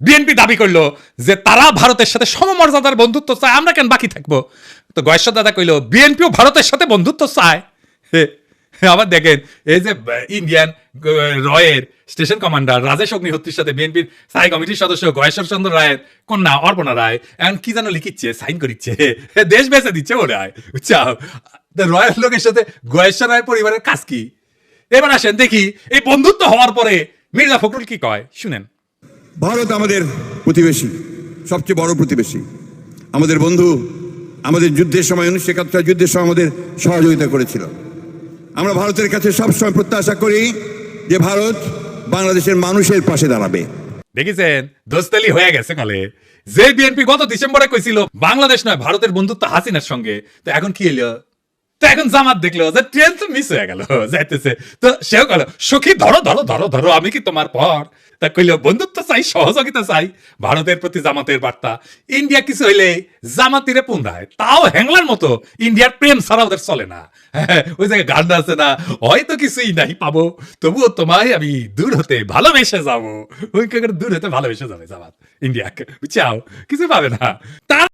BNP দাবি করলো যে তারা ভারতের সাথে সমমর্যাদার বন্ধুত্ব চায়, আমরা কেন বাকি থাকবো? তো গয়েশ্বর দাদা কইলো বিএনপিও ভারতের সাথে বন্ধুত্ব চায়। আবার দেখেন এই যে ইন্ডিয়ান রয়ের স্টেশন কমান্ডার রাজেশ অগ্নিহোত্রীর সাথে বিএনপির স্থায়ী কমিটির সদস্য গয়েশ্বর চন্দ্র রায়ের কন্যা অর্পণা রায় এখন কি যেন লিখিচ্ছে, সাইন করিচ্ছে, দেশ বেঁচে দিচ্ছে বলে হয়, বুঝছাও? রয়ের লোকের সাথে গয়েশ্বর রায়ের পরিবারের কাজ কি? এবার আসেন দেখি এই বন্ধুত্ব হওয়ার পরে মির্জা ফখরুল কি কয়, শুনেন। ভারত আমাদের প্রতিবেশী, সবচেয়ে বড় প্রতিবেশী, আমাদের বন্ধু। আমাদের যুদ্ধের সময় 1971 যুদ্ধের সময় আমাদের সহযোগিতা করেছিল। আমরা ভারতের কাছে সবসময় প্রত্যাশা করি যে ভারত বাংলাদেশের মানুষের পাশে দাঁড়াবে। দেখেছেন দোস্তালি হয়ে গেছে কালে। যে বিএনপি গত ডিসেম্বরে কইছিল বাংলাদেশ নয় ভারতের বন্ধুত্ব হাসিনার সঙ্গে, তো এখন কি এলো? তো এখন জামাত দেখলো যে ট্রেন তো মিস হয়ে গেল, যাইতেছে তো সেও গেল সখী ধরো ধরো ধরো ধরো, আমি কি তোমার পর? তা কইল বন্ধুত্ব চাই, সহযোগিতা চাই। ভারতের প্রতি জামাতের বার্তা, ইন্ডিয়া কিছু হইলে জামাতিরে পুন্দায়, তাও হ্যাংলার মতো। ইন্ডিয়ার প্রেম ছাড়া ওদের চলে না। ওই জায়গায় গান আছে না, হয়তো কিছুই নাই পাবো, তবুও তোমায় আমি দূর হতে ভালোবেসে যাবো। ওই দূর হতে ভালোবেসে যাবে জামাত ইন্ডিয়াকে, বুঝছাও? কিছু পাবে না। তার